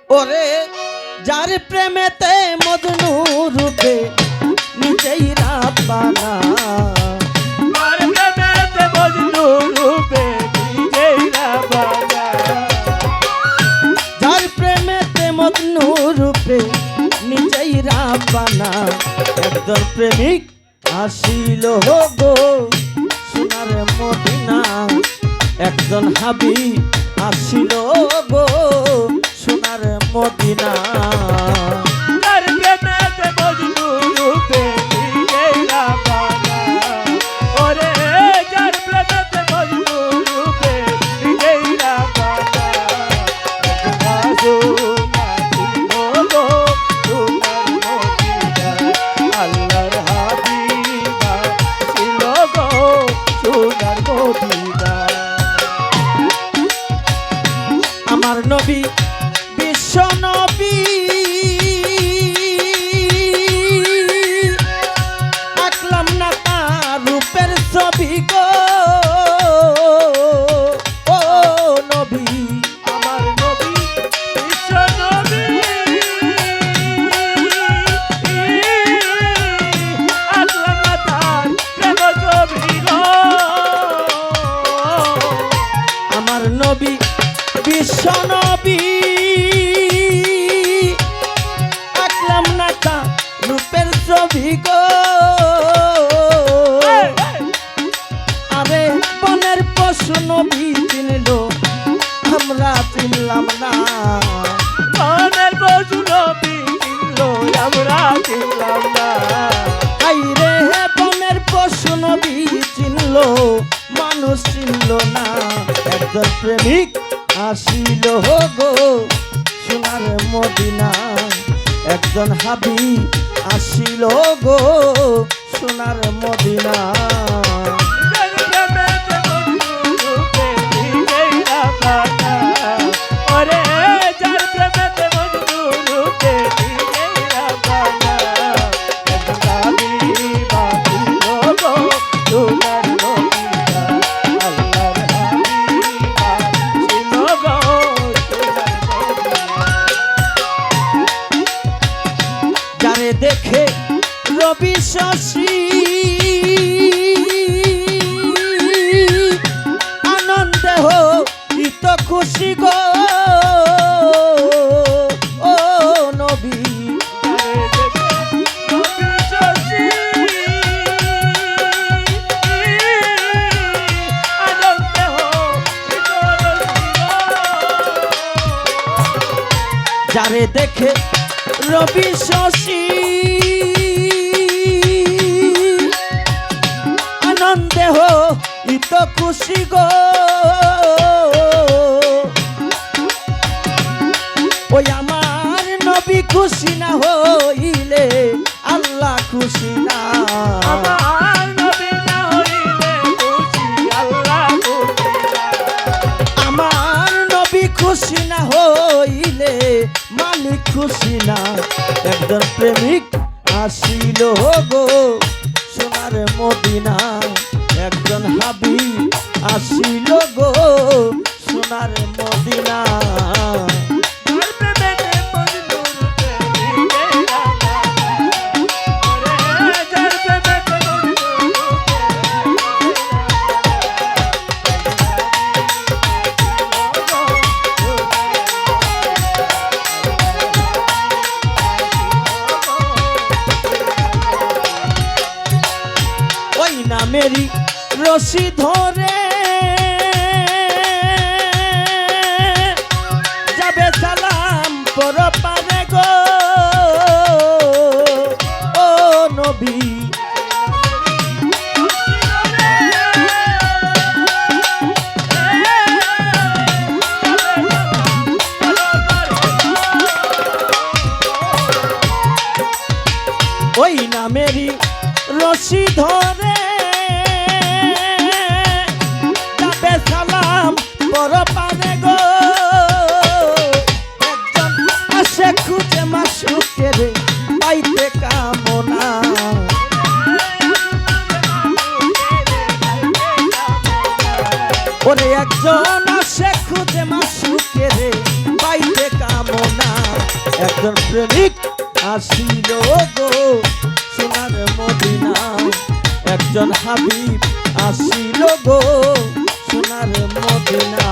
ওরে যার প্রেমেতে মজনু রূপে নিজেই রাব্বানা, যার প্রেমেতে মজনু রূপে নিজেই রাব্বানা, যার প্রেমেতে মজনু রূপে নিজেই রাব্বানা। একজন প্রেমিক আসিল গো সোনার মদিনা, একজন হাবিব আসিল গো সোনার মদিনা। যার প্রেমেতে মজনু রূপে নিজেই রাব্বানা, ওরে যার প্রেমেতে মজনু রূপে নিজেই রাব্বানা। আল্লাহর হাবিবা ছিল গো সোনার মদিনা। আমার নবী বিশ্ব নবী আঁকলাম না তার রূপের ছবি গো, ও নবী আমার নবী বিশ্ব নবী আল্লাহ তার প্রেম ছবি গো, আমার নবী বিশ্ব নবী আঁকলাম না তার রূপের ছবি গো। আরে বনের পশু নবী চিনল আমরা চিনলাম না, বনের পশু নবী চিনল আমরা চিনলাম না। আইরে বনের পশু নবী চিনল মানুষ চিনল না। একজন প্রেমিক আসিল গো সোনার মদিনা, একজন হাবিব আসিল গো সোনার মদিনা। যার প্রেমেতে মজনু রূপে নিজেই রাব্বানা, ওরে যার প্রেমেতে মজনু রূপে নিজেই রাব্বানা। একজন হাবিবা ছিল গো সোনার মদিনা, আল্লাহর হাবিবা ছিল গো সোনার মদিনা। যারে দেখে রবি শশী আনন্দে হইত খুশি গো, ও নবী যারে দেখে রবি শশী আনন্দে হইত খুশি গো, ওই আমার নবী খুশি না হইলে আল্লাহ খুশি না। আমার নবী না হইলে খুশি আল্লাহ খুশি না। আমার নবী খুশি না হইলে মালিক খুশি না। একজন প্রেমিক আসিল গো সোনার মদিনা, একজন হাবিব আসিল গো সোনার মদিনা। যার প্রেমেতে মজনু রূপে নিজেই রাব্বানা, ওরে যার প্রেমেতে মজনু রূপে ওই নামেরই রশি ধরে যাবে সালাম পর পারে গো, ও নবী ওই নামেরই রশি ধরে যাবে সালাম পর পারে গো। একজন আসে খুঁজে মাসুকের পাইতে কামনা, ওরে একজন আসে খুঁজে মাসুকের পাইতে কামনা। একজন প্রেমিক আসিল গো সোনার মদিনা একজন হাবিব আসিল গো সোনার মদিনা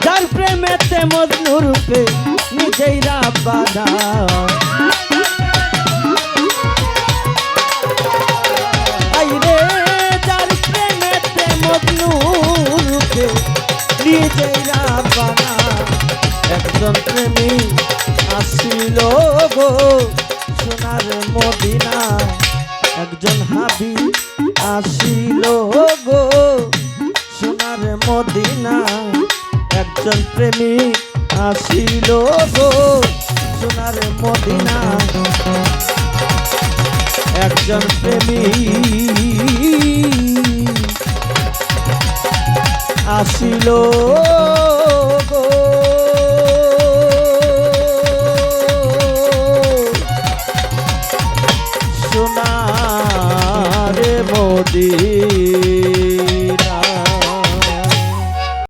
যার প্রেমেতে মজনু রূপে নিজেই রাব্বানা আইরে যার প্রেমেতে মজনু রূপে নিজেই রাব্বানা একজন প্রেমী আসিল গো সোনার মদিনা একজন হাবিব আসিল গো সোনার মদিনা একজন প্রেমিক আসিল গো সোনার মদিনা একজন প্রেমিক আসিল